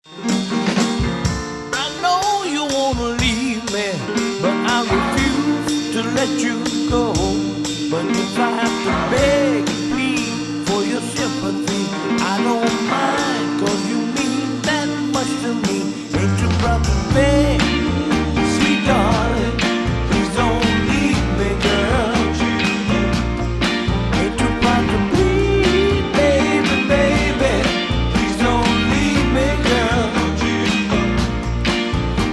I know you wanna leave me, but I refuse to let you go. But if I have to beg and plead for your sympathy, I don't mind, 'cause you mean that much to me. Ain't you proud to beg, sweet darling? Please don't leave me, girl. Ain't you proud to plead, baby, baby? Please don't leave me, girl.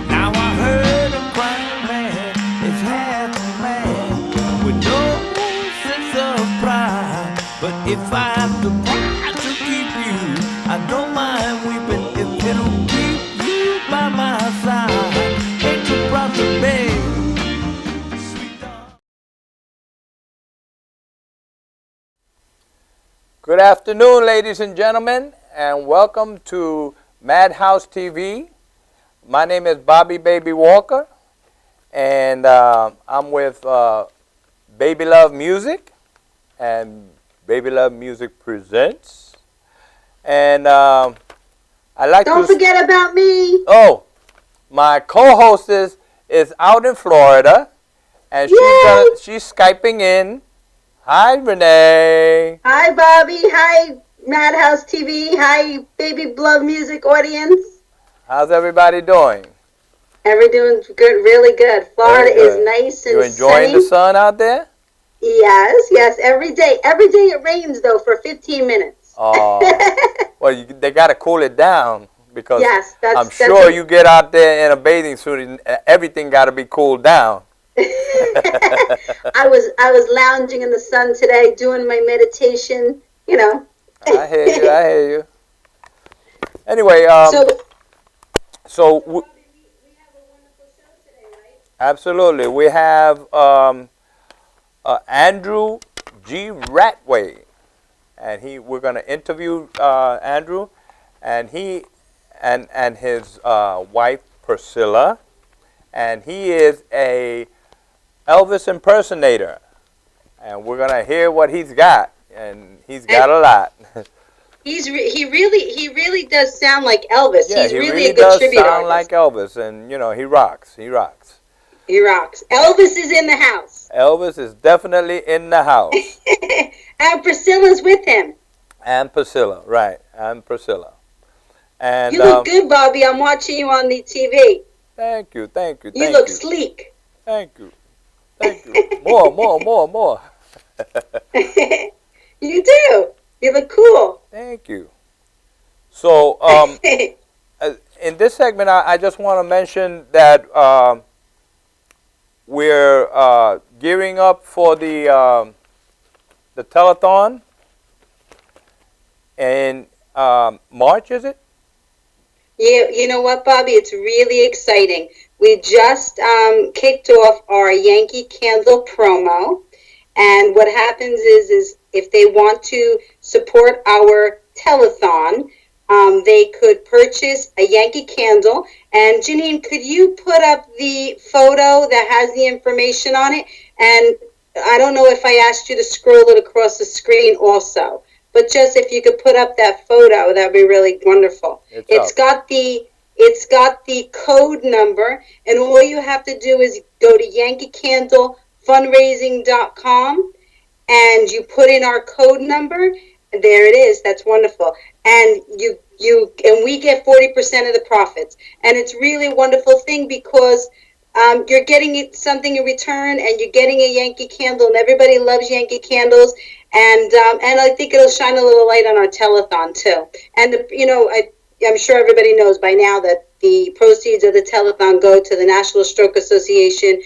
Now I heard a crying man is half a man with no sense of pride. But if I have to cry to keep you, I don't mind weeping if it'll keep you by my side. Ain't you proud to beg, sweet darling? Good afternoon, ladies and gentlemen, and welcome to Madhouse TV. My name is Bobby Baby Walker, and I'm with Baby Love Music, and Baby Love Music Presents. And I like Don't forget about me. Oh, my co-hostess is out in Florida, and she's Skyping in. Hi, Renee. Hi, Bobby. Hi, Madhouse TV. Hi, Baby Love Music audience. How's everybody doing? Everyone's good, really good. Florida is nice and sunny. You enjoying the sun out there? Yes. Every day. Every day it rains, though, for 15 minutes. Oh, well, they got to cool it down because yes, I'm sure you get out there in a bathing suit and everything got to be cooled down. I was lounging in the sun today doing my meditation, you know. I hear you. Anyway, so we have a wonderful show today, right? Absolutely. We have Andrew G. Ratway, and we're going to interview Andrew, and he and his wife Priscilla, and he is a Elvis impersonator, and we're gonna hear what he's got, and he's got a lot. He really does sound like Elvis. Yeah, he's he really really a good does tribute sound artist. like Elvis, and you know he rocks. He rocks. He rocks. Elvis is in the house. Elvis is definitely in the house. And Priscilla's with him. And Priscilla, right? And Priscilla. And you look good, Bobby. I'm watching you on the TV. Thank you. You look sleek. Thank you. More. You do. You look cool. Thank you. So, in this segment, I just want to mention that we're gearing up for the telethon in March, is it? Yeah, you know what, Bobby? It's really exciting. We just kicked off our Yankee Candle promo, and what happens is if they want to support our telethon, they could purchase a Yankee Candle. And Janine, could you put up the photo that has the information on it? And I don't know if I asked you to scroll it across the screen also, but just if you could put up that photo, that'd be really wonderful. It's got the code number, and all you have to do is go to yankeecandlefundraising.com, and you put in our code number, and there it is. That's wonderful. And we get 40% of the profits. And it's really a wonderful thing because you're getting something in return, and you're getting a Yankee Candle, and everybody loves Yankee Candles. And I think it'll shine a little light on our telethon too. And I'm sure everybody knows by now that the proceeds of the telethon go to the National Stroke Association,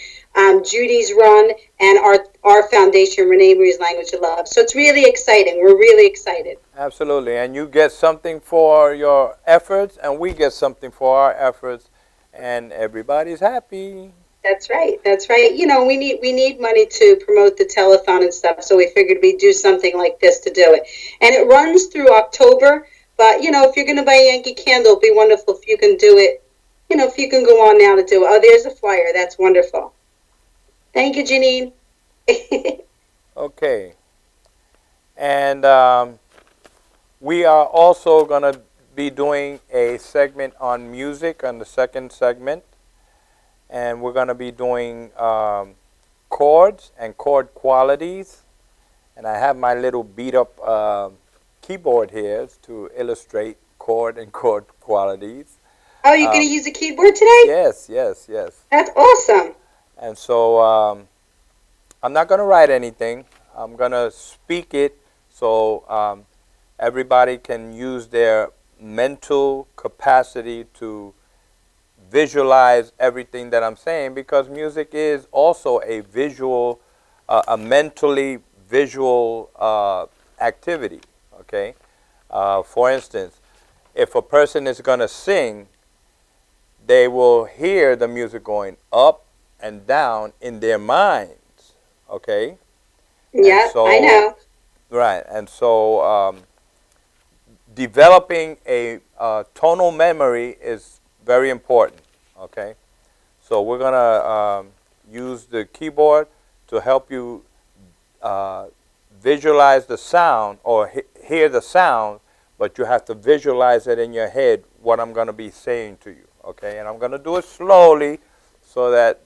Judy's Run, and our foundation, Renee Marie's Language of Love. So it's really exciting. We're really excited. Absolutely, and you get something for your efforts, and we get something for our efforts, and everybody's happy. That's right. We need money to promote the telethon and stuff, so we figured we'd do something like this to do it. And it runs through October, but, if you're going to buy a Yankee Candle, it'd be wonderful if you can do it, if you can go on now to do it. Oh, there's a flyer. That's wonderful. Thank you, Janine. Okay. And we are also going to be doing a segment on music on the second segment, and we're going to be doing chords and chord qualities. And I have my little beat up keyboard here to illustrate chord and chord qualities. Oh, you're going to use a keyboard today? Yes. That's awesome. And so I'm not going to write anything. I'm going to speak it so everybody can use their mental capacity to visualize everything that I'm saying, because music is also a visual, a mentally visual activity, okay? For instance, if a person is going to sing, they will hear the music going up and down in their minds, okay? Yeah, so, I know. Right, and so developing a tonal memory is very important, okay? So we're going to use the keyboard to help you visualize the sound or hear the sound, but you have to visualize it in your head what I'm going to be saying to you, okay? And I'm going to do it slowly so that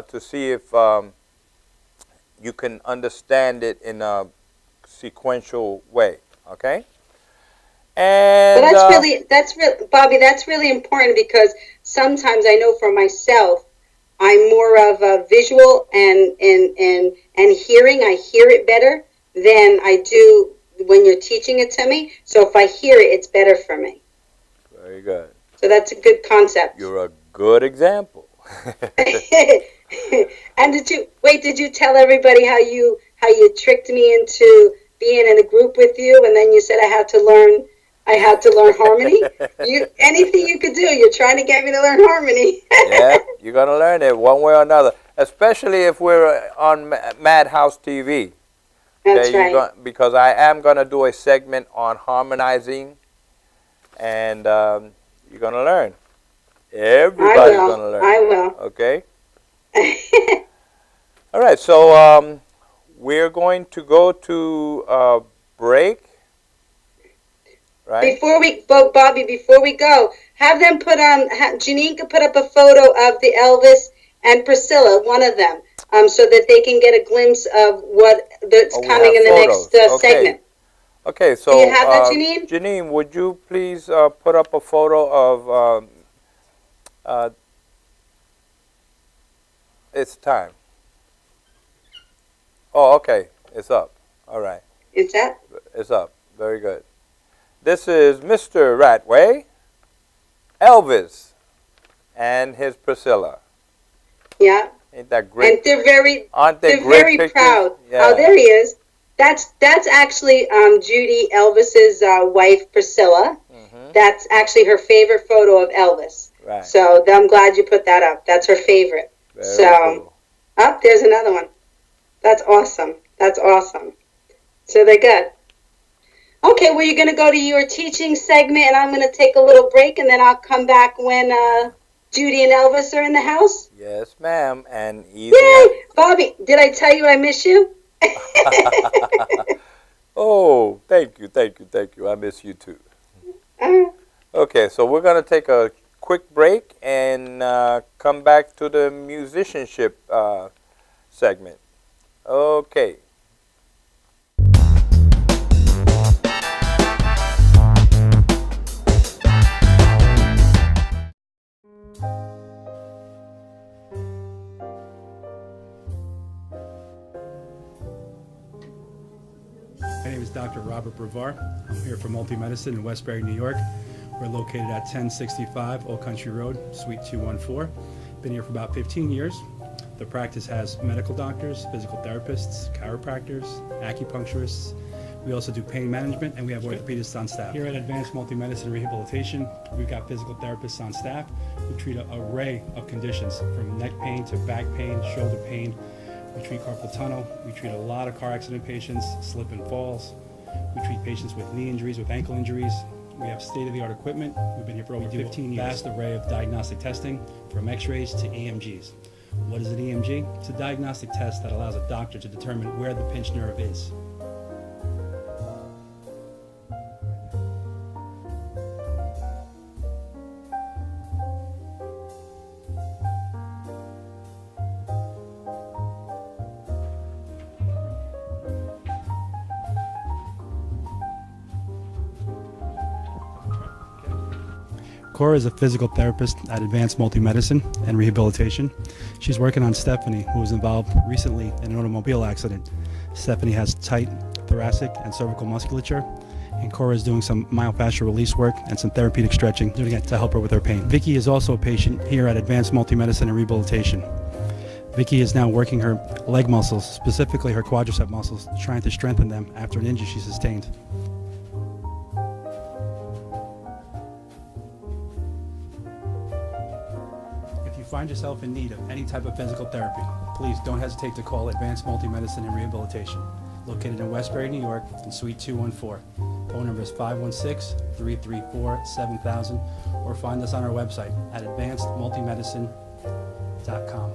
to see if you can understand it in a sequential way, okay? And Well, Bobby, that's really important, because sometimes I know for myself, I'm more of a visual and hearing. I hear it better than I do when you're teaching it to me. So if I hear it, it's better for me. Very good. So that's a good concept. You're a good example. And did you tell everybody how you tricked me into being in a group with you, and then you said I had to learn harmony? Anything you could do, you're trying to get me to learn harmony. Yeah, you're going to learn it one way or another, especially if we're on Madhouse TV. That's right. Because I am going to do a segment on harmonizing, and you're going to learn. Everybody's going to learn. I will. Okay? All right, so we're going to go to a break. Right. Bobby, before we go, have them put on. Janine could put up a photo of the Elvis and Priscilla, one of them, so that they can get a glimpse of that's coming in the next segment. Okay, so do you have that, Janine? Janine, would you please put up a photo of? It's time. Oh, okay, it's up. All right. Is that? It's up. Very good. This is Mr. Ratway, Elvis, and his Priscilla. Yeah. Ain't that great? And they're very very proud. Yeah. Oh, there he is. That's actually Judy, Elvis's wife, Priscilla. Mm-hmm. That's actually her favorite photo of Elvis. Right. So I'm glad you put that up. That's her favorite. Very cool. There's another one. That's awesome. So they're good. Okay, well, you're going to go to your teaching segment, and I'm going to take a little break, and then I'll come back when Judy and Elvis are in the house. Yes, ma'am. And Yay! Bobby, did I tell you I miss you? Oh, thank you. I miss you too. Okay, so we're going to take a quick break and come back to the musicianship segment. Okay. My name is Dr. Robert Brevard. I'm here for Multi-Medicine in Westbury, New York. We're located at 1065 Old Country Road, Suite 214. Been here for about 15 years. The practice has medical doctors, physical therapists, chiropractors, acupuncturists. We also do pain management, and we have orthopedists on staff. Here at Advanced Multi-Medicine Rehabilitation, we've got physical therapists on staff who treat an array of conditions, from neck pain to back pain, shoulder pain. We treat carpal tunnel. We treat a lot of car accident patients, slip and falls. We treat patients with knee injuries, with ankle injuries. We have state-of-the-art equipment. We've been here for over 15 years. Vast array of diagnostic testing, from x-rays to EMGs. What is an EMG? It's a diagnostic test that allows a doctor to determine where the pinched nerve is. Cora is a physical therapist at Advanced Multi-Medicine and Rehabilitation. She's working on Stephanie, who was involved recently in an automobile accident. Stephanie has tight thoracic and cervical musculature, and Cora is doing some myofascial release work and some therapeutic stretching, doing it to help her with her pain. Vicky is also a patient here at Advanced Multi-Medicine and Rehabilitation. Vicky is now working her leg muscles, specifically her quadricep muscles, trying to strengthen them after an injury she sustained. If you find yourself in need of any type of physical therapy, please don't hesitate to call Advanced Multi-Medicine and Rehabilitation, located in Westbury, New York, in Suite 214. Phone number is 516-334-7000, or find us on our website at advancedmultimedicine.com.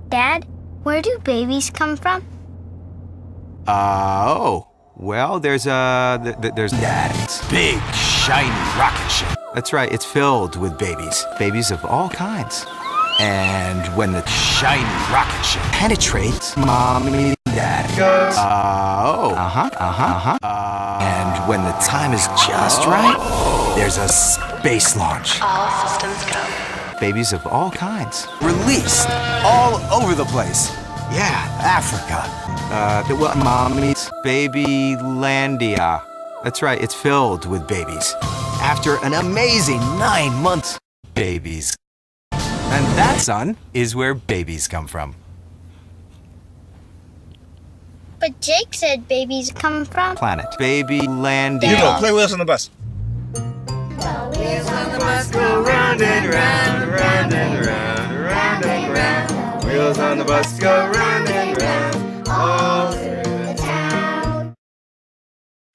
Dad, where do babies come from? Well, there's Dad's big, shiny rocket ship. That's right, it's filled with babies of all kinds. And when the shiny rocket ship penetrates, Mommy and Dad goes, and when the time is just right, there's a space launch. All systems go. Babies of all kinds, released all over the place. Yeah, Africa. Mommy's Babylandia. That's right, it's filled with babies. After an amazing 9 months, babies. And that, son, is where babies come from. But Jake said babies come from Planet Babylandia. You go, play with us on the bus. Wheels on the bus go round and round, round and round, round and round. Wheels on the bus go round and round, all through the town.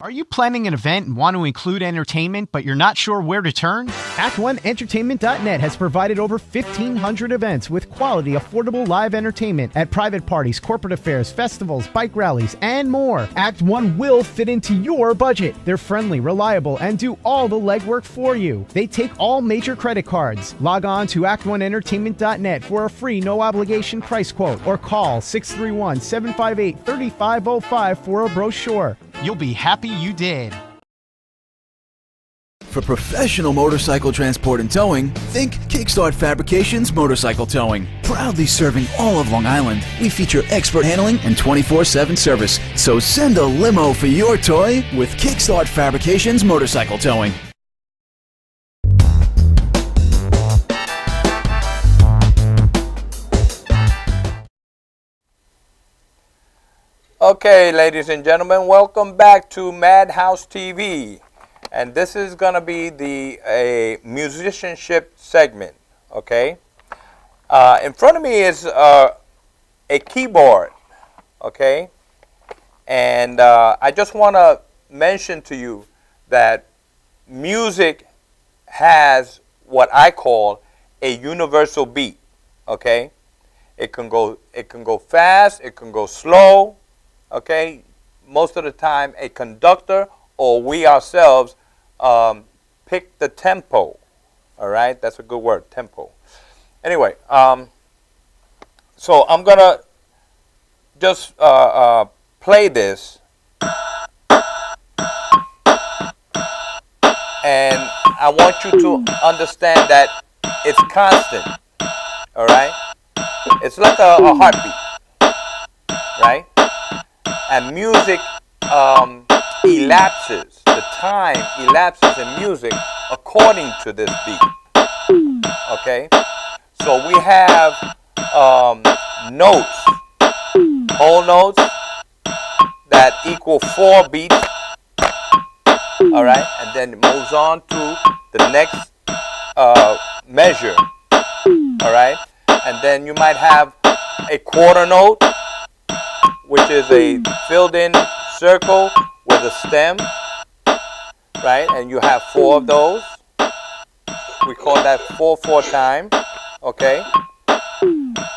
Are you planning an event and want to include entertainment, but you're not sure where to turn? Act1Entertainment.net has provided over 1,500 events with quality, affordable live entertainment at private parties, corporate affairs, festivals, bike rallies, and more. Act One will fit into your budget. They're friendly, reliable, and do all the legwork for you. They take all major credit cards. Log on to Act1Entertainment.net for a free, no-obligation price quote, or call 631-758-3505 for a brochure. You'll be happy you did. For professional motorcycle transport and towing, think Kickstart Fabrications Motorcycle Towing. Proudly serving all of Long Island, we feature expert handling and 24/7 service. So send a limo for your toy with Kickstart Fabrications Motorcycle Towing. Okay, ladies and gentlemen, welcome back to Madhouse TV. And this is going to be a musicianship segment, okay? In front of me is a keyboard, okay? And I just want to mention to you that music has what I call a universal beat, okay? It can go fast, it can go slow, okay? Most of the time, a conductor or we ourselves pick the tempo. All right, that's a good word, tempo. Anyway, so I'm gonna just play this. I want you to understand that it's constant. All right? It's like a heartbeat, right? And music elapses. The time elapses in music according to this beat. Okay? So we have notes, whole notes that equal 4 beats. All right? And then it moves on to the next measure. All right? And then you might have a quarter note, which is a filled in circle with a stem, right? And you have 4 of those. We call that 4/4 time, okay?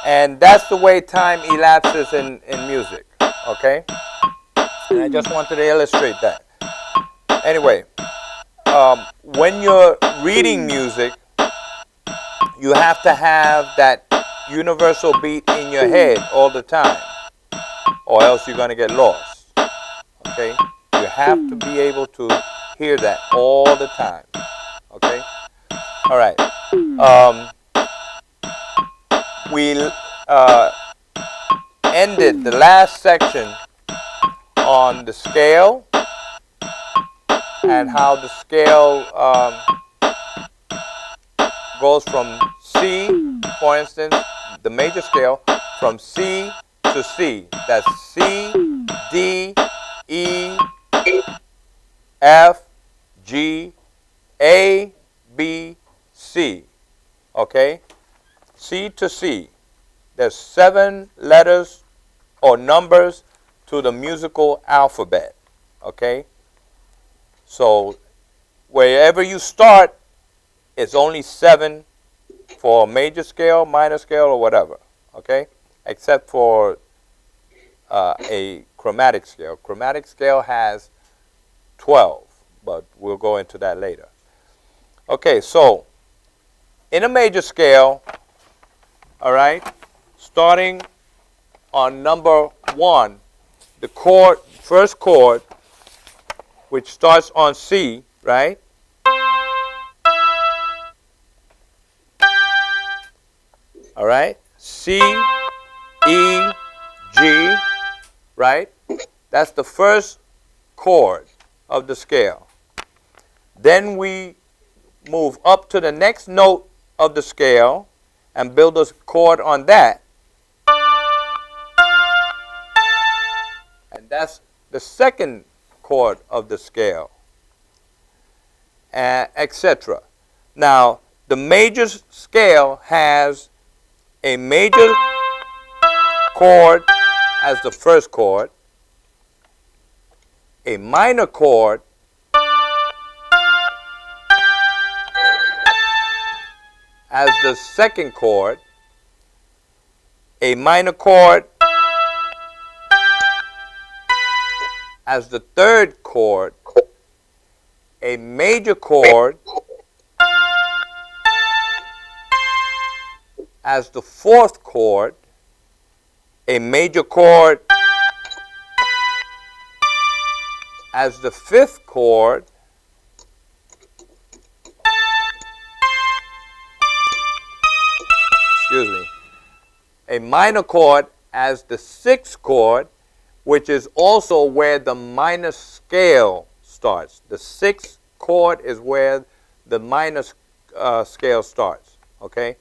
And that's the way time elapses in music, okay? And I just wanted to illustrate that. Anyway, when you're reading music, you have to have that universal beat in your head all the time, or else you're going to get lost, okay? You have to be able to hear that all the time, okay? All right. We ended the last section on the scale and how the scale goes from C, for instance, the major scale, from C to C. That's C, D, E, F, G, A, B, C. Okay? C to C. There's 7 letters or numbers to the musical alphabet. Okay? So wherever you start, it's only 7 for major scale, minor scale, or whatever. Okay? Except for a chromatic scale. Chromatic scale has 12, but we'll go into that later. Okay, so in a major scale, all right, starting on number 1, the chord, first chord, which starts on C, right? All right, C, E, G, right? That's the first chord of the scale. Then we move up to the next note of the scale and build a chord on that. And that's the second chord of the scale, etc. Now, the major scale has a major chord as the first chord, a minor chord as the second chord, a minor chord as the third chord, a major chord as the fourth chord, a major chord as the fifth chord, a minor chord as the sixth chord, which is also where the minor scale starts. The sixth chord is where the minor scale starts. Okay,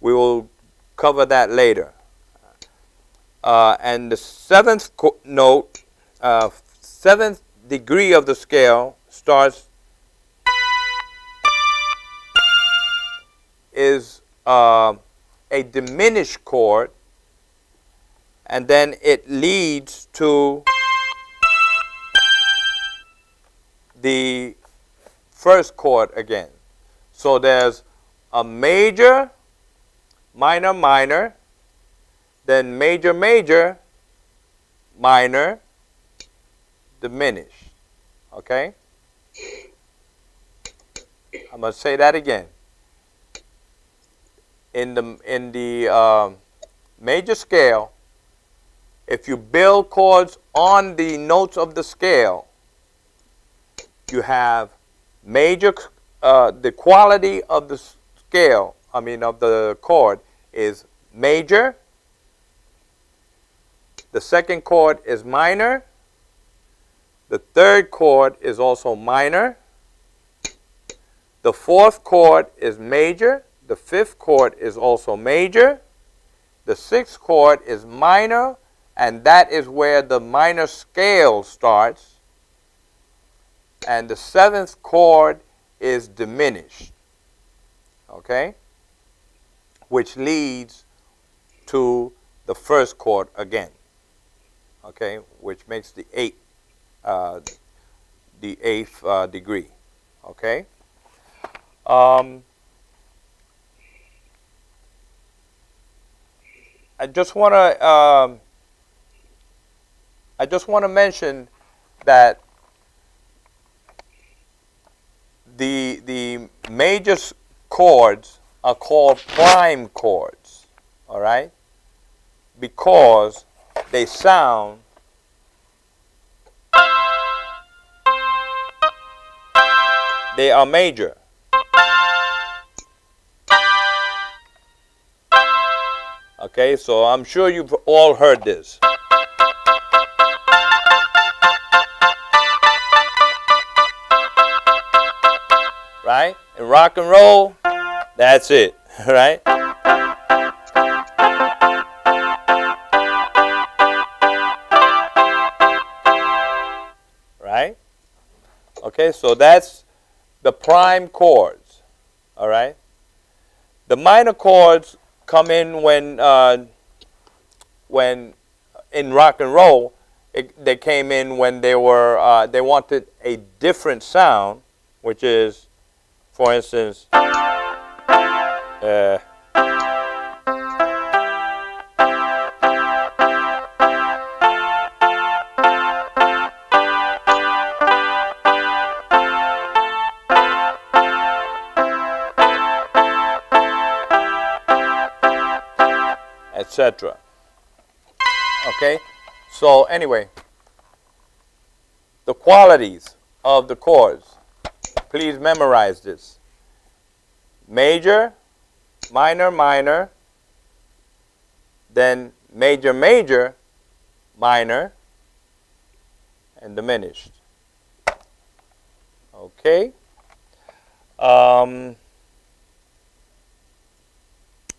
we will cover that later. And the seventh note, seventh degree of the scale starts is a diminished chord, and then it leads to the first chord again. So there's a major, minor, minor, then major, major, minor, diminished. Okay? I'm going to say that again. In the major scale, if you build chords on the notes of the scale, you have major the quality of the scale, of the chord, is major. The second chord is minor. The third chord is also minor. The fourth chord is major. The fifth chord is also major. The sixth chord is minor, and that is where the minor scale starts. And the seventh chord is diminished, okay? Which leads to the first chord again, okay? Which makes the eighth degree, okay? I just want to mention that the major chords are called prime chords, all right? Because they sound they are major. Okay, so I'm sure you've all heard this. Right? In rock and roll, that's it, right? Right? Okay, so that's the prime chords, all right? The minor chords come in when in rock and roll, they came in when they wanted a different sound, which is, for instance, etc. Okay, so anyway, the qualities of the chords. Please memorize this. Major, minor, minor, then major, major, minor, and diminished. Okay.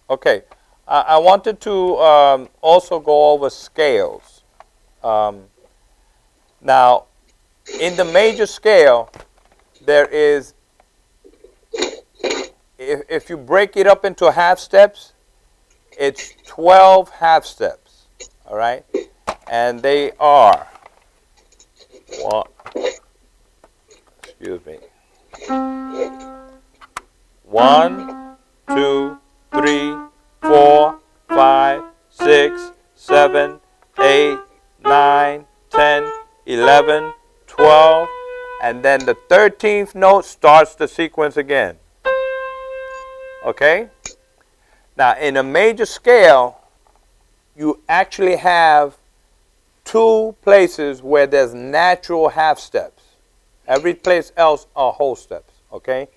Okay. I wanted to also go over scales. Now, in the major scale, there is, if you break it up into half steps, it's 12 half steps, all right? And they are, excuse me, 1, 2, 3, 4, 5, 6, 7, 8, 9, 10, 11, 12, and then the 13th note starts the sequence again. Okay? Now, in a major scale, you actually have two places where there's natural half steps. Every place else are whole steps. Okay?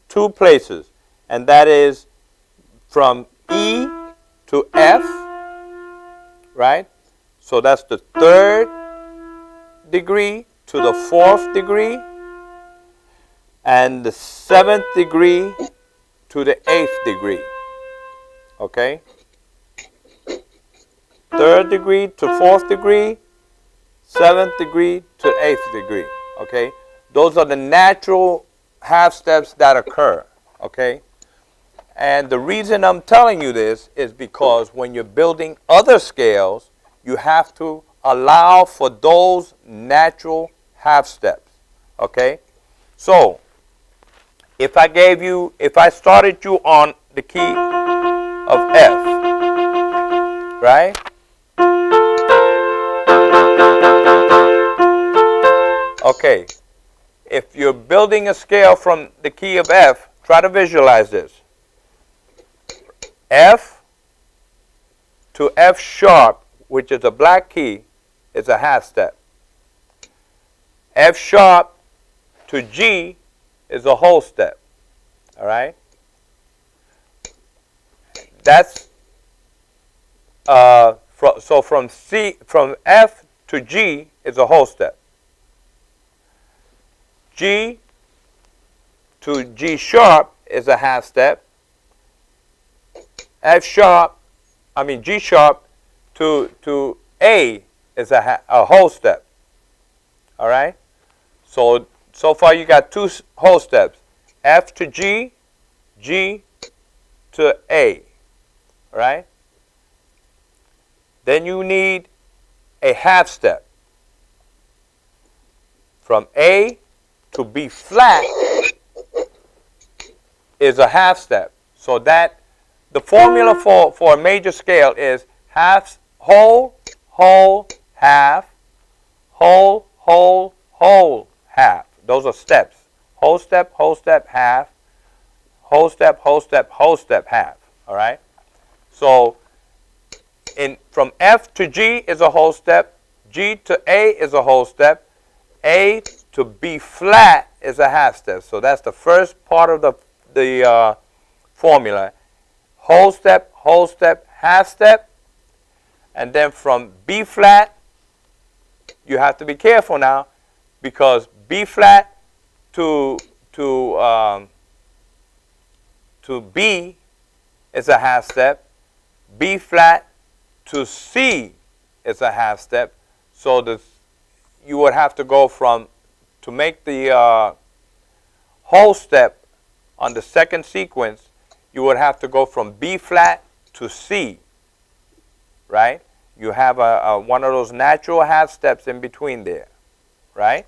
Two places, and that is from E to F, right? So that's the third degree to the fourth degree, and the seventh degree to the eighth degree. Okay? Third degree to fourth degree, seventh degree to eighth degree. Okay? Those are the natural half steps that occur. Okay? And the reason I'm telling you this is because when you're building other scales, you have to allow for those natural half steps. Okay? So, if I started you on the key of F, right? Okay. If you're building a scale from the key of F, try to visualize this. F to F sharp, which is a black key, is a half step. F sharp to G is a whole step. All right. That's so from F to G is a whole step. G to G sharp is a half step. G sharp to A is a whole step. All right. So far you got two whole steps: F to G, G to A. All right. Then you need a half step from A to B flat is a half step. So that the formula for a major scale is half, whole, whole, half, whole, whole, whole, half. Those are steps. Whole step, half, whole step, whole step, whole step, half. All right. So from F to G is a whole step. G to A is a whole step. A to B flat is a half step. So that's the first part of the formula. Whole step, half step. And then from B flat, you have to be careful now, because B flat to B is a half step. B flat to C is a half step. So you would have to go to make the whole step on the second sequence, you would have to go from B flat to C, right? You have one of those natural half steps in between there, right?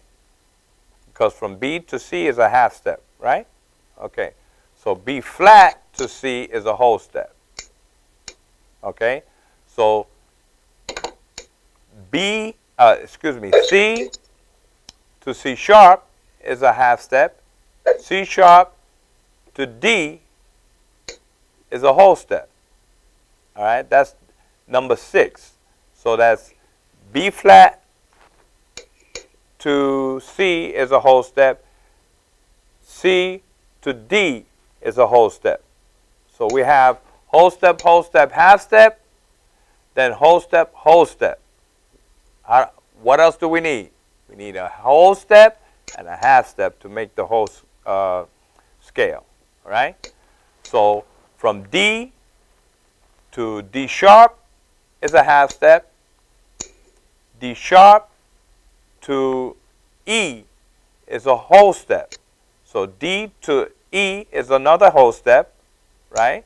Because from B to C is a half step, right? Okay, so B flat to C is a whole step. Okay, so C to C sharp is a half step. C sharp to D is a whole step. All right, that's number 6. So that's B flat to C is a whole step. C to D is a whole step. So we have whole step, half step, then whole step, whole step. What else do we need? We need a whole step and a half step to make the whole scale. All right? So from D to D sharp is a half step. D sharp to E is a whole step. So D to E is another whole step, right?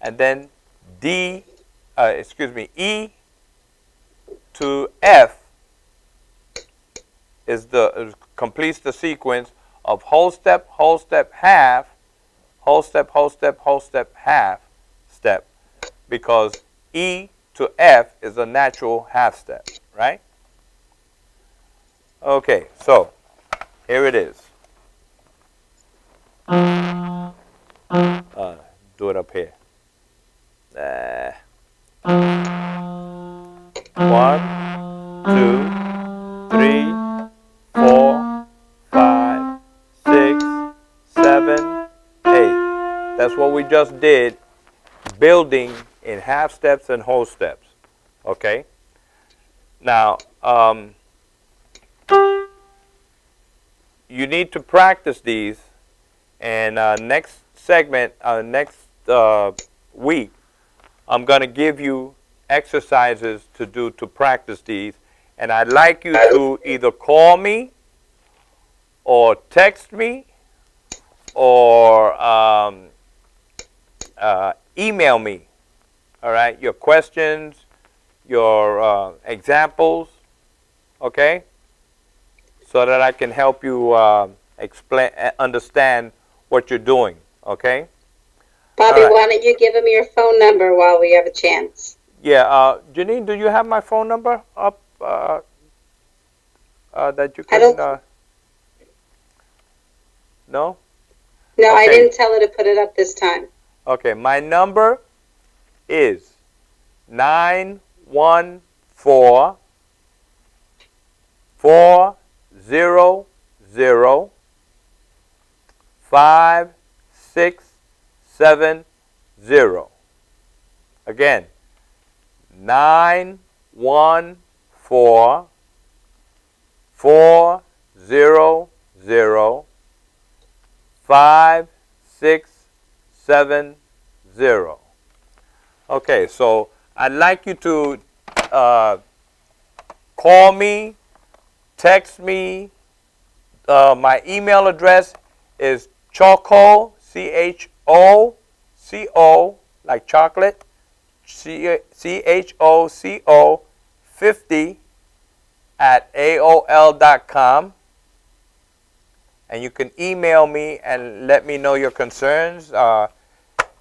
And then E to F completes the sequence of whole step, half, whole step, half step, because E to F is a natural half step, right? Okay, so here it is. Do it up here. 1, 2, 3, 4, 5, 6, 7, 8. That's what we just did, building in half steps and whole steps. Okay? Now, you need to practice these, and next segment, next week, I'm going to give you exercises to do to practice these, and I'd like you to either call me or text me or email me, all right, your questions, your examples, okay, so that I can help you understand what you're doing, okay? Bobby, why don't you give him your phone number while we have a chance? Yeah, Janine, do you have my phone number up that you can? No? No, okay. I didn't tell her to put it up this time. Okay, my number is 914-400-5225. 5670. Again, 914-400-5670. Okay, so I'd like you to call me, text me. My email address is choco, C-H-O-C-O, like chocolate, C-H-O-C-O 50 at AOL.com. And you can email me and let me know your concerns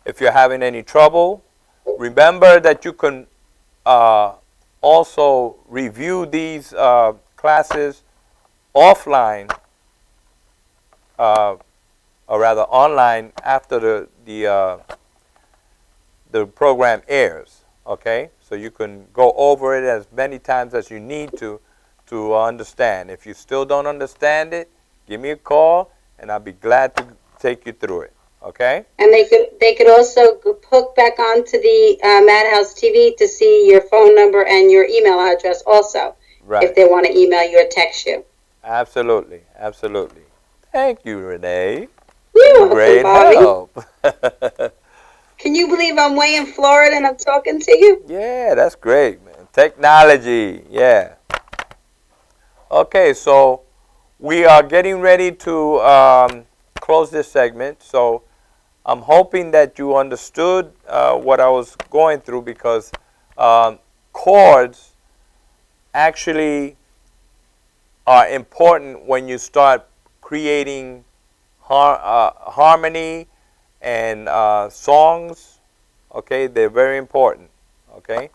if you're having any trouble. Remember that you can also review these classes offline, or rather online, after the program airs. Okay, so you can go over it as many times as you need to understand. If you still don't understand it, give me a call, and I'll be glad to take you through it. Okay. And they could also hook back onto the Madhouse TV to see your phone number and your email address also, right, if they want to email you or text you. Absolutely, absolutely. Thank you, Renee. You're Great welcome, Bobby. help. Can you believe I'm way in Florida and I'm talking to you? Yeah, that's great, man. Technology, yeah. Okay, so we are getting ready to close this segment. So I'm hoping that you understood what I was going through, because chords actually are important when you start creating harmony and songs. Okay, they're very important. Okay,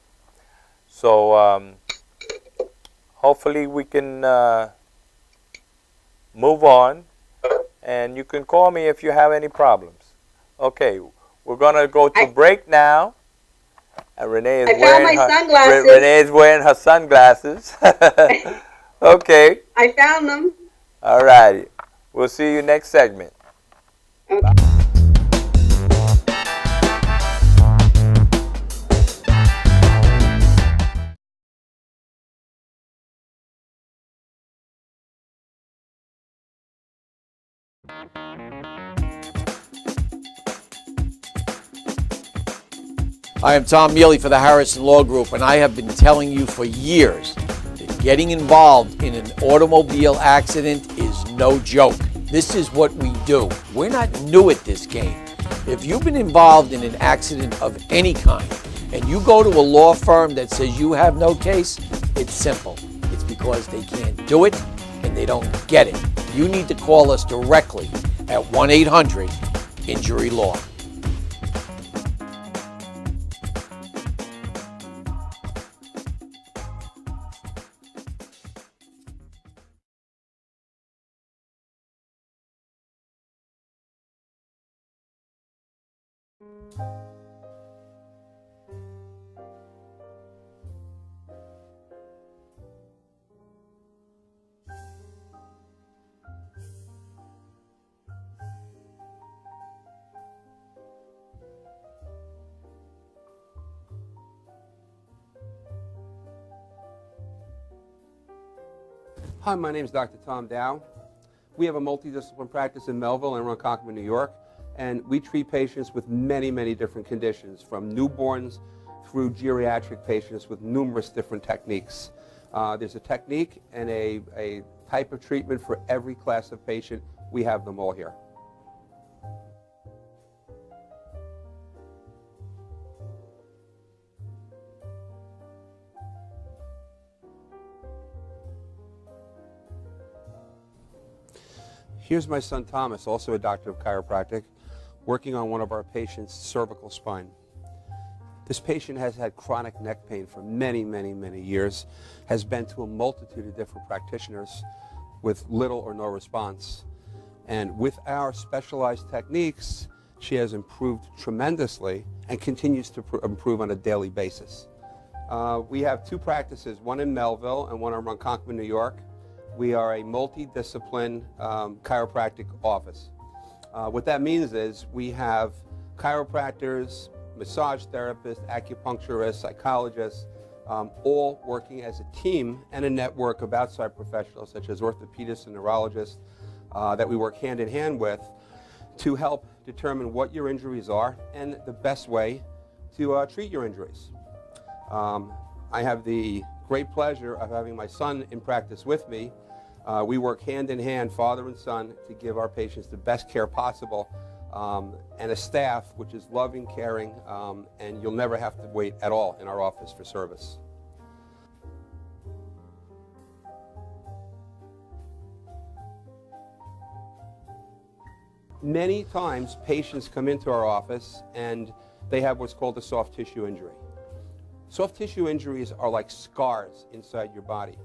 so hopefully we can move on, and you can call me if you have any problems. Okay, we're gonna go to break now. And Renee is Renee's wearing her sunglasses. Okay. I found them. All righty. We'll see you next segment. Okay. Bye. I am Tom Mealy for the Harrison Law Group, and I have been telling you for years that getting involved in an automobile accident is no joke. This is what we do. We're not new at this game. If you've been involved in an accident of any kind and you go to a law firm that says you have no case, it's simple. It's because they can't do it and they don't get it. You need to call us directly at 1-800-INJURY-LAW. Hi, my name is Dr. Tom Dow. We have a multidisciplinary practice in Melville and Ronkonkoma, New York, and we treat patients with many, many different conditions, from newborns through geriatric patients with numerous different techniques. There's a technique and a type of treatment for every class of patient. We have them all here. Here's my son Thomas, also a doctor of chiropractic, working on one of our patients' cervical spine. This patient has had chronic neck pain for many, many, many years, has been to a multitude of different practitioners with little or no response. And with our specialized techniques, she has improved tremendously and continues to improve on a daily basis. We have two practices, one in Melville and one in Ronkonkoma, New York. We are a multidiscipline chiropractic office. What that means is we have chiropractors, massage therapists, acupuncturists, psychologists, all working as a team and a network of outside professionals such as orthopedists and neurologists that we work hand in hand with to help determine what your injuries are and the best way to treat your injuries. I have the great pleasure of having my son in practice with me. We work hand in hand, father and son, to give our patients the best care possible, and a staff which is loving, caring, and you'll never have to wait at all in our office for service. Many times patients come into our office and they have what's called a soft tissue injury. Soft tissue injuries are like scars inside your body.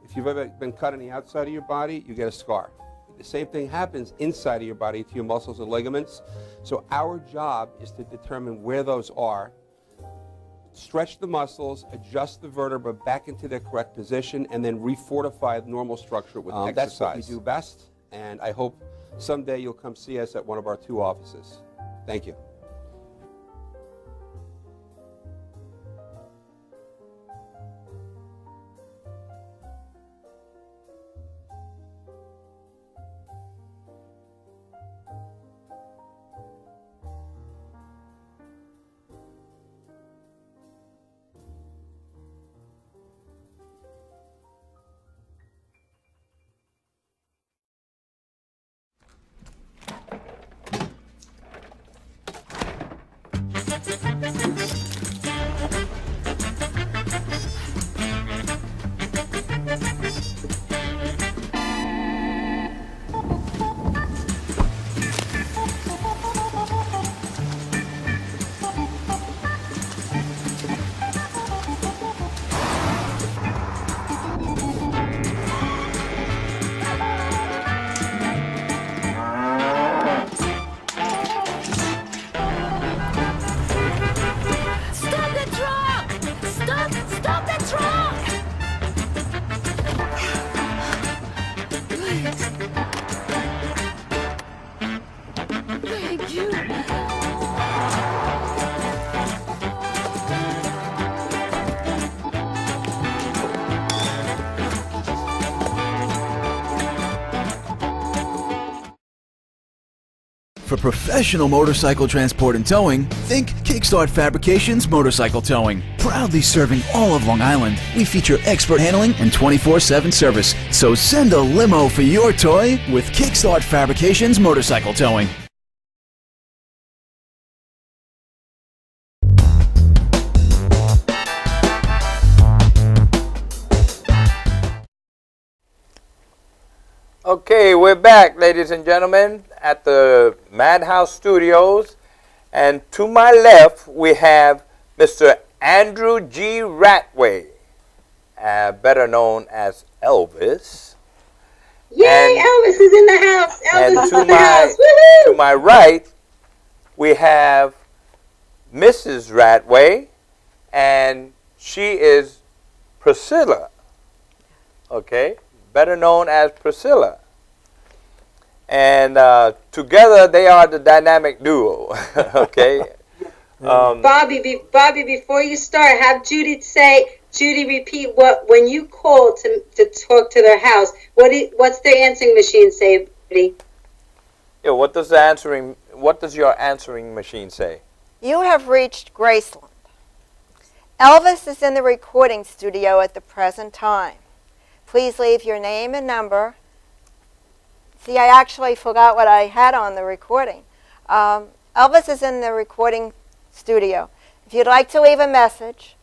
If you've ever been cut on the outside of your body, you get a scar. The same thing happens inside of your body to your muscles and ligaments. So our job is to determine where those are, stretch the muscles, adjust the vertebra back into their correct position, and then refortify the normal structure with exercise. That's what we do best, and I hope someday you'll come see us at one of our 2 offices. Thank you. For professional motorcycle transport and towing, think Kickstart Fabrications Motorcycle Towing. Proudly serving all of Long Island, we feature expert handling and 24/7 service. So send a limo for your toy with Kickstart Fabrications Motorcycle Towing. Okay, we're back, ladies and gentlemen, at the Madhouse Studios. And to my left, we have Mr. Andrew G. Ratway, better known as Elvis. Yay, Elvis is in the house. Elvis is in the house. Woohoo! To my right, we have Mrs. Ratway, and she is Priscilla. Okay? Better known as Priscilla. And together they are the dynamic duo. Okay. Bobby, before you start, have Judy repeat when you call to talk to their house. What's their answering machine say, Judy? Yeah. What does your answering machine say? You have reached Graceland. Elvis is in the recording studio at the present time. Please leave your name and number. See, I actually forgot what I had on the recording. Elvis is in the recording studio. If you'd like to leave a message,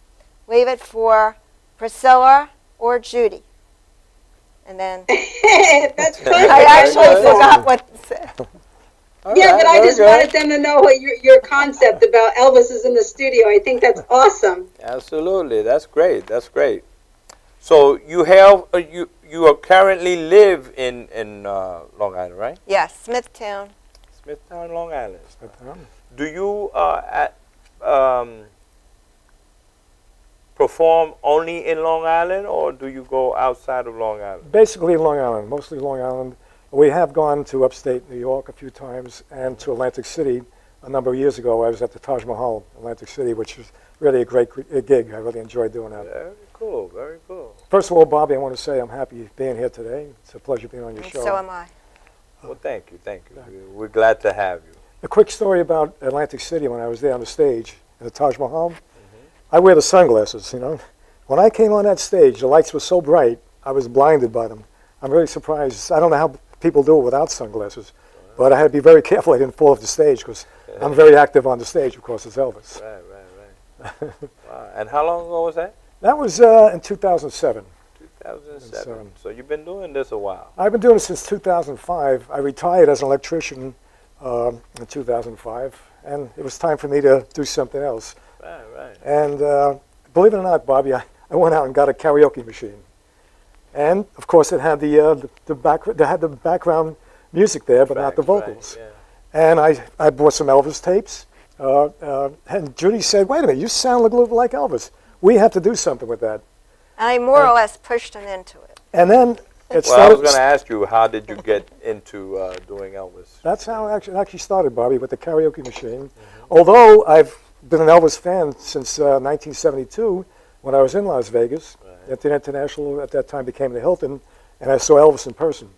leave it for Priscilla or Judy. And then That's perfect. I actually forgot what it said. Yeah, but I just wanted them to know what your concept about Elvis is in the studio. I think that's awesome. Absolutely, that's great. That's great. So you have you currently live in Long Island, right? Yes, Smithtown. Smithtown, Long Island. Do you perform only in Long Island, or do you go outside of Long Island? Basically Long Island, mostly Long Island. We have gone to upstate New York a few times and to Atlantic City. A number of years ago, I was at the Taj Mahal, Atlantic City, which was really a great gig. I really enjoyed doing that. Very cool, very cool. First of all, Bobby, I want to say I'm happy being here today. It's a pleasure being on your show. So am I. Well, thank you, thank you. We're glad to have you. A quick story about Atlantic City when I was there on the stage in the Taj Mahal. I wear the sunglasses, you know. When I came on that stage, the lights were so bright, I was blinded by them. I'm really surprised. I don't know how people do it without sunglasses, but I had to be very careful I didn't fall off the stage because I'm very active on the stage, of course, as Elvis. Right. Wow. And how long ago was that? That was in 2007. 2007. So you've been doing this a while. I've been doing it since 2005. I retired as an electrician in 2005, and it was time for me to do something else. Right. And believe it or not, Bobby, I went out and got a karaoke machine. And of course, it had the background music there, but not the vocals. Right, yeah. And I bought some Elvis tapes. And Judy said, "Wait a minute, you sound a little like Elvis. We have to do something with that." And I more or less pushed him into it. And then it started. Well, I was going to ask you, how did you get into doing Elvis? That's how it actually started, Bobby, with the karaoke machine. Although I've been an Elvis fan since 1972, when I was in Las Vegas at the International. At that time, became the Hilton, and I saw Elvis in person.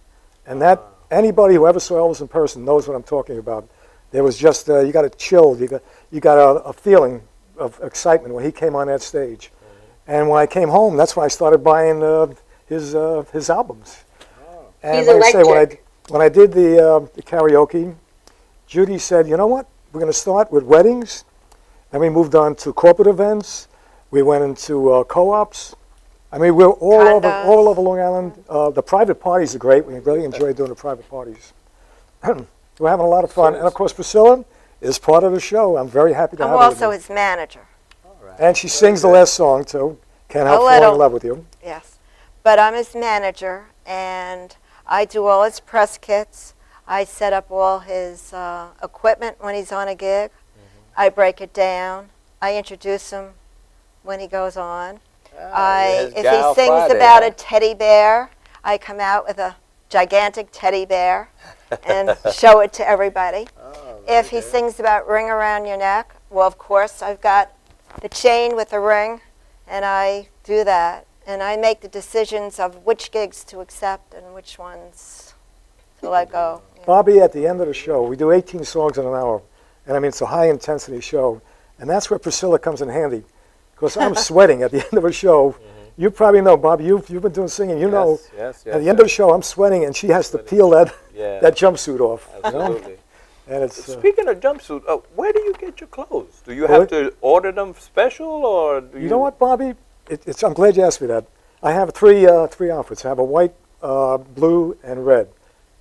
And that anybody who ever saw Elvis in person knows what I'm talking about. There was just you got a chill, you got a feeling of excitement when he came on that stage. And when I came home, that's when I started buying his albums. And He's like I say, electric. when I did the karaoke, Judy said, "You know what? We're going to start with weddings." Then we moved on to corporate events. We went into co-ops. I mean, we're all over Long Island. The private parties are great. We really enjoy doing the private parties. We're having a lot of fun. And of course, Priscilla is part of the show. I'm very happy to I'm have her with also me. his manager. And she sings the last song, too. Can't Help Falling in Love with You. Yes. But I'm his manager, and I do all his press kits. I set up all his equipment when he's on a gig. I break it down. I introduce him when he goes on. If he sings about a teddy bear, I come out with a gigantic teddy bear and show it to everybody. If he sings about ring around your neck, well, of course, I've got the chain with the ring, and I do that. And I make the decisions of which gigs to accept and which ones to let go. Bobby, at the end of the show, we do 18 songs in an hour. And I mean, it's a high-intensity show. And that's where Priscilla comes in handy. Because I'm sweating at the end of a show. You probably know, Bobby, you've been doing singing. You know, yes, at the end of the show, I'm sweating, and she has to peel that jumpsuit off. Absolutely. You know? And it's, Speaking of jumpsuit, where do you get your clothes? Do you have to order them special, or do you? You know what, Bobby? I'm glad you asked me that. I have three outfits. I have a white, blue, and red.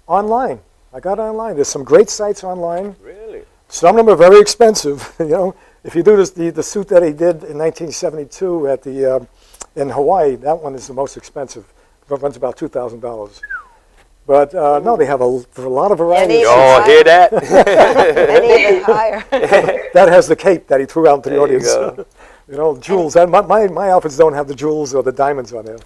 Online. I got it online. There's some great sites online. Really? Some of them are very expensive. You know, if you do the suit that he did in 1972 at the in Hawaii, that one is the most expensive. It runs about $2,000. But no, they have a lot of variety. You all hear that? And even higher. That has the cape that he threw out into the audience. You You know, jewels. And my outfits don't have the jewels or the diamonds on there.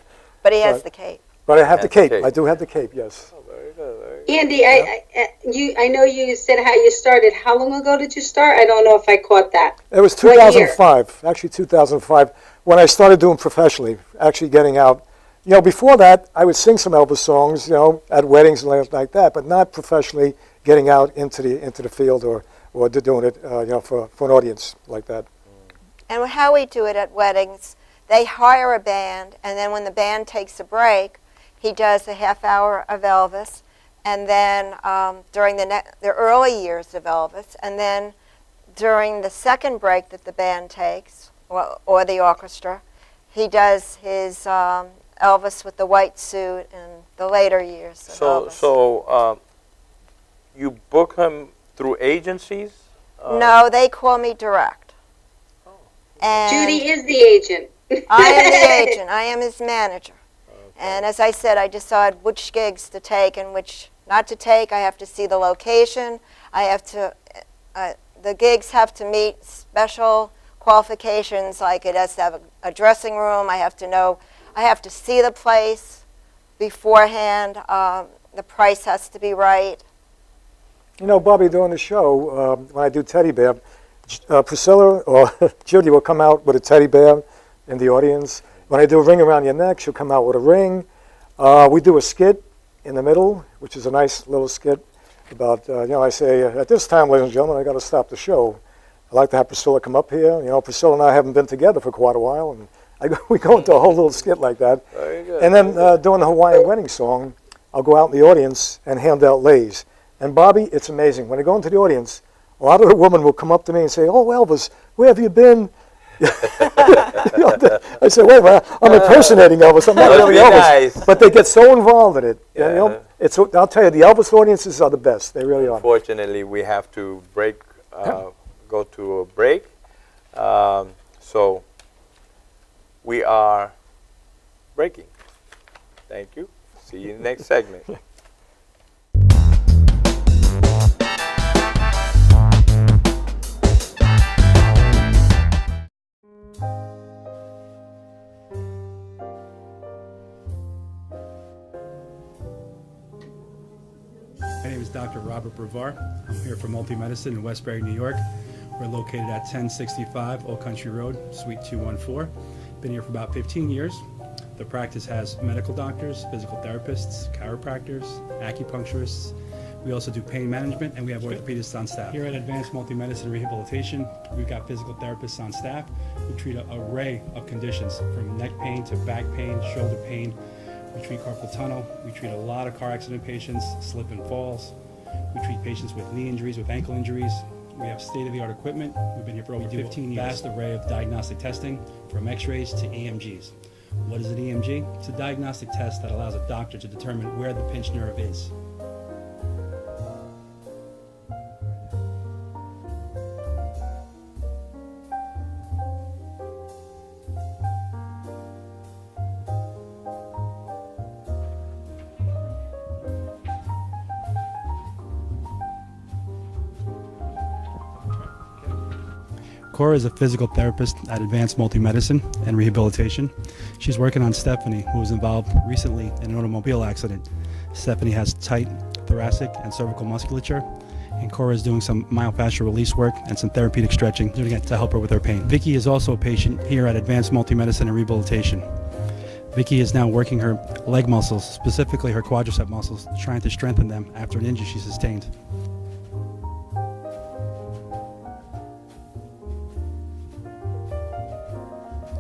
But he has the cape. But I have the cape. I do have the cape, yes. Oh, very good, very good. Andy, I know you said how you started. How long ago did you start? I don't know if I caught that. It was What year? 2005, actually 2005, when I started doing professionally, actually getting out. You know, before that, I would sing some Elvis songs, you know, at weddings and like that, but not professionally getting out into the field or doing it, you know, for an audience like that. And how we do it at weddings, they hire a band, and then when the band takes a break, he does a half hour of Elvis, and then during the early years of Elvis, and then during the second break that the band takes, or the orchestra, he does his Elvis with the white suit in the later years of Elvis. So you book him through agencies? No, they call me direct. And Judy is the agent. I am the agent. I am his manager. And as I said, I decide which gigs to take and which not to take. I have to see the location. I have to, the gigs have to meet special qualifications, like it has to have a dressing room. I have to know, I have to see the place beforehand. the price has to be right. You know, Bobby, during the show, when I do teddy bear, Priscilla or Judy will come out with a teddy bear in the audience. When I do a ring around your neck, she'll come out with a ring. We do a skit in the middle, which is a nice little skit about, I say, at this time, ladies and gentlemen, I got to stop the show. I'd like to have Priscilla come up here. You know, Priscilla and I haven't been together for quite a while, and we go into a whole little skit like that. Very good. And then during the Hawaiian wedding song, I'll go out in the audience and hand out leis. And Bobby, it's amazing. When I go into the audience, a lot of the women will come up to me and say, "Oh, Elvis, where have you been?" I say, "Wait a minute, I'm impersonating Elvis. I'm not really Elvis." Nice. But they get so involved in it. Yeah. You know, I'll tell you, the Elvis audiences are the best. They really are. Unfortunately, we have to go to a break. So we are breaking. Thank you. See you in the next segment. My name is Dr. Robert Brevard. I'm here for Multi-Medicine in Westbury, New York. We're located at 1065 Old Country Road, Suite 214. Been here for about 15 years. The practice has medical doctors, physical therapists, chiropractors, acupuncturists. We also do pain management, and we have orthopedists on staff. Here at Advanced Multi-Medicine Rehabilitation, we've got physical therapists on staff who treat an array of conditions, from neck pain to back pain, shoulder pain. We treat carpal tunnel. We treat a lot of car accident patients, slip and falls. We treat patients with knee injuries, with ankle injuries. We have state-of-the-art equipment. We've been here for over 15 years. A vast array of diagnostic testing, from x-rays to EMGs. What is an EMG? It's a diagnostic test that allows a doctor to determine where the pinched nerve is. Cora is a physical therapist at Advanced Multi-Medicine and Rehabilitation. She's working on Stephanie, who was involved recently in an automobile accident. Stephanie has tight thoracic and cervical musculature, and Cora is doing some myofascial release work and some therapeutic stretching, doing it to help her with her pain. Vicky is also a patient here at Advanced Multi-Medicine and Rehabilitation. Vicky is now working her leg muscles, specifically her quadricep muscles, trying to strengthen them after an injury she sustained.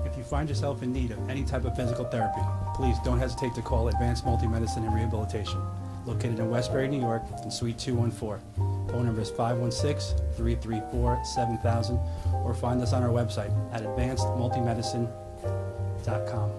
If you find yourself in need of any type of physical therapy, please don't hesitate to call Advanced Multi-Medicine and Rehabilitation, located in Westbury, New York, in Suite 214. Phone number is 516-334-7000, or find us on our website at advancedmultimedicine.com.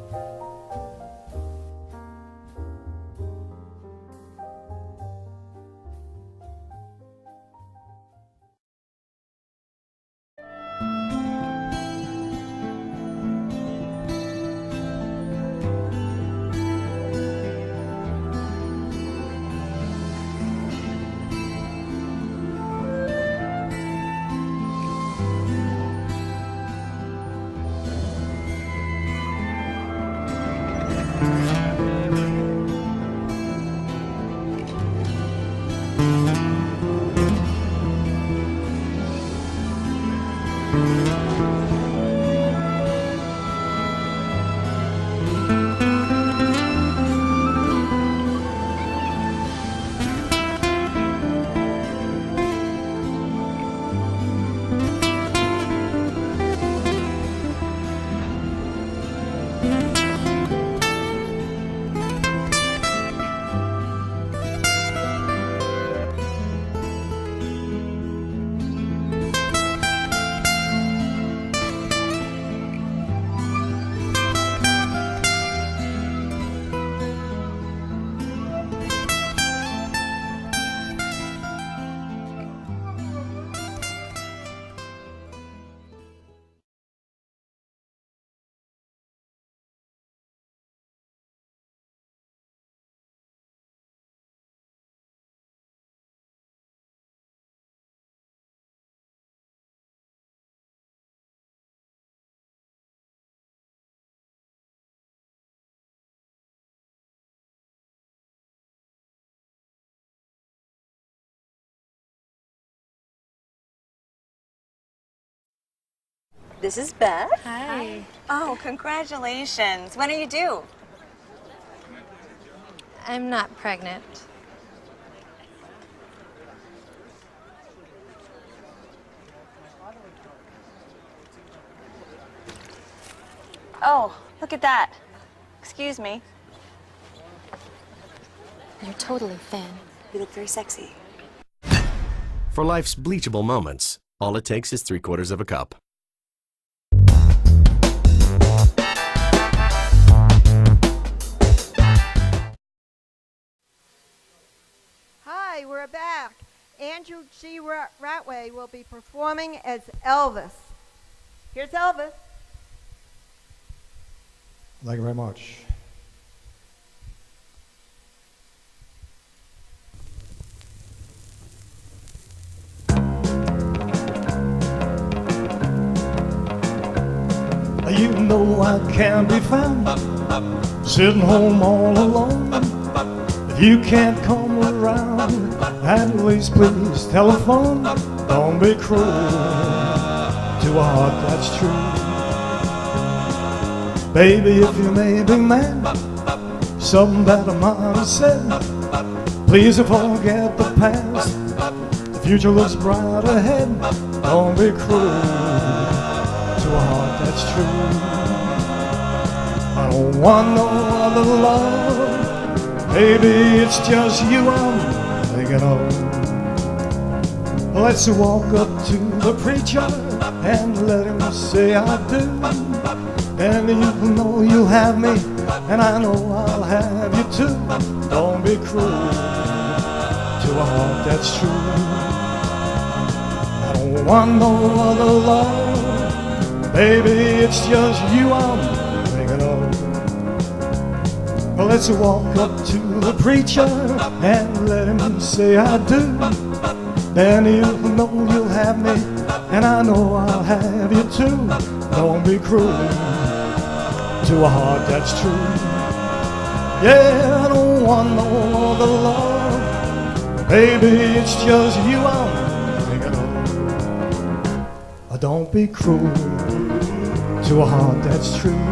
This is Beth. Hi. Oh, congratulations. When are you due? I'm not pregnant. Oh, look at that. Excuse me. You're totally thin. You look very sexy. For life's bleachable moments, all it takes is 3/4 of a cup. Hi, we're back. Andrew G. Ratway will be performing as Elvis. Here's Elvis. Thank you very much. You know I can't be found sitting home all alone. If you can't come around, at least please telephone. Don't be cruel to a heart that's true. Baby, if you may be mad, something that I might have said, please forget the past. The future looks bright ahead. Don't be cruel to a heart that's true. I don't want no other love. Baby, it's just you I'm thinking of. Let's walk up to the preacher and let him say I do. And you know you'll have me, and I know I'll have you too. Don't be cruel to a heart that's true. I don't want no other love. Baby, it's just you I'm thinking of. Let's walk up to the preacher and let him say I do. Then you'll know you'll have me, and I know I'll have you too. Don't be cruel to a heart that's true. Yeah, I don't want no other love. Baby, it's just you I'm thinking of. Don't be cruel to a heart that's true.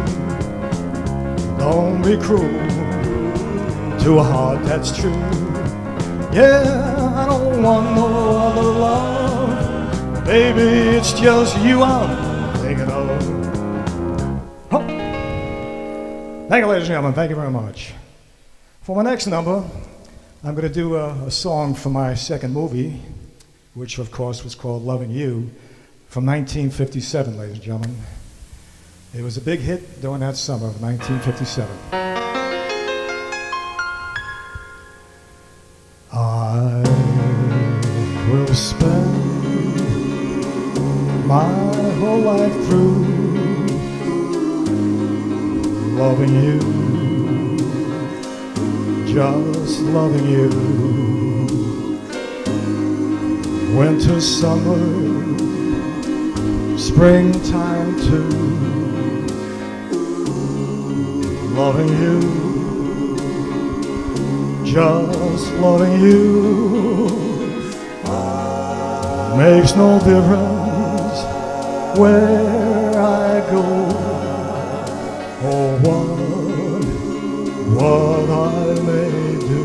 Don't be cruel to a heart that's true. Yeah, I don't want no other love. Baby, it's just you I'm thinking of. Oh. Thank you, ladies and gentlemen. Thank you very much. For my next number, I'm going to do a song from my second movie, which of course was called Loving You, from 1957, ladies and gentlemen. It was a big hit during that summer of 1957. I will spend my whole life through loving you, just loving you. Winter, summer, springtime too. Loving you, just loving you. Makes no difference where I go or what I may do.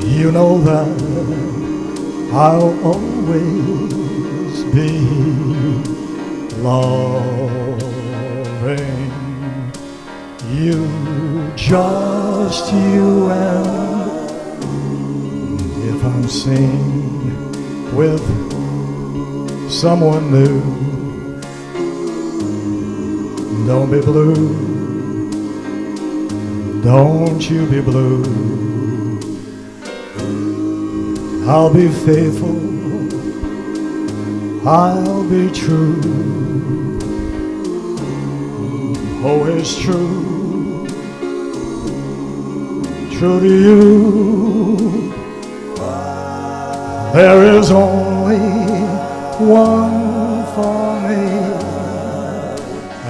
You know that I'll always be loving you, just you. And if I'm seen with someone new, don't be blue, don't you be blue. I'll be faithful, I'll be true. Oh, it's true, true to you. There is only one for me,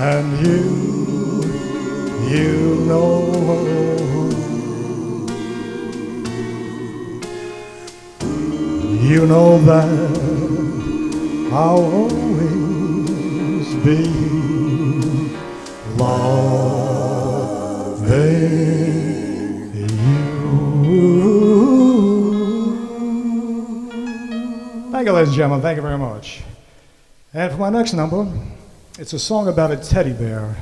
and you know. You know that I'll always be loving you. Thank you, ladies and gentlemen. Thank you very much. And for my next number, it's a song about a teddy bear.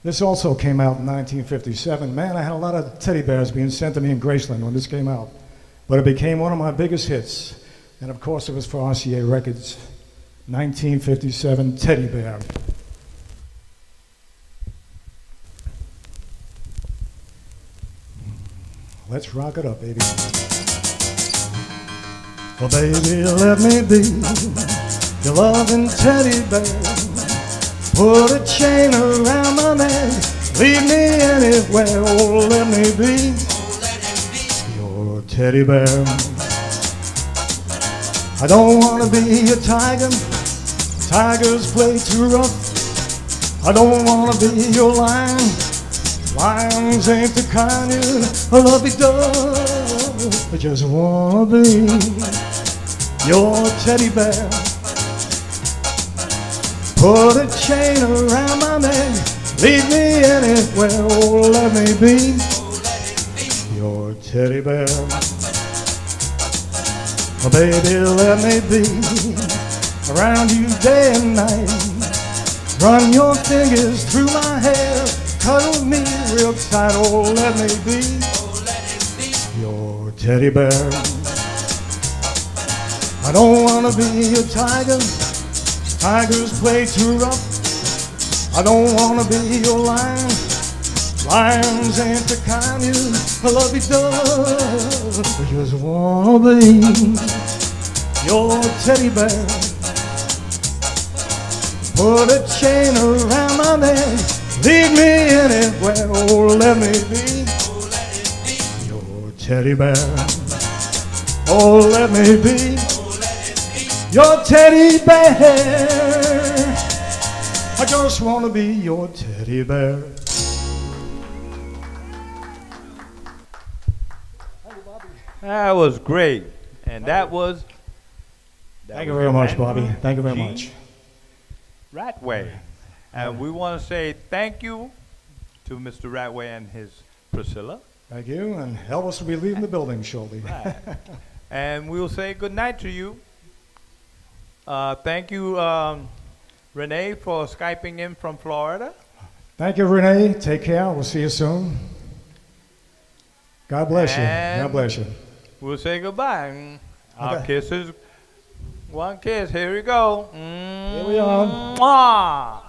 This also came out in 1957. Man, I had a lot of teddy bears being sent to me in Graceland when this came out. But it became one of my biggest hits. And of course, it was for RCA Records. 1957 Teddy Bear. Let's rock it up, baby. Oh, baby, let me be your loving teddy bear. Put a chain around my neck, lead me anywhere. Oh, let me be your teddy bear. I don't want to be a tiger. Tigers play too rough. I don't want to be your lion. Lions ain't the kind you lovey-dovey. I just want to be your teddy bear. Put a chain around my neck, lead me anywhere. Oh, let me be your teddy bear. Oh, baby, let me be around you day and night. Run your fingers through my hair, cuddle me real tight. Oh, let me be your teddy bear. I don't want to be a tiger. Tigers play too rough. I don't want to be your lion. Lions ain't the kind you lovey-dovey. I just want to be your teddy bear. Put a chain around my neck, lead me anywhere. Oh, let me be your teddy bear. Oh, let me be your teddy bear. I just want to be your teddy bear. That was great. And that was... Thank you very much, Bobby. Thank you very much. Ratway. And we want to say thank you to Mr. Ratway and his Priscilla. Thank you. And Elvis will be leaving the building shortly. Right. And we'll say good night to you. Thank you, Renee, for Skyping in from Florida. Thank you, Renee. Take care. We'll see you soon. God bless you. God bless you. We'll say goodbye. Our kisses. One kiss. Here we go. Here we are. Mwah.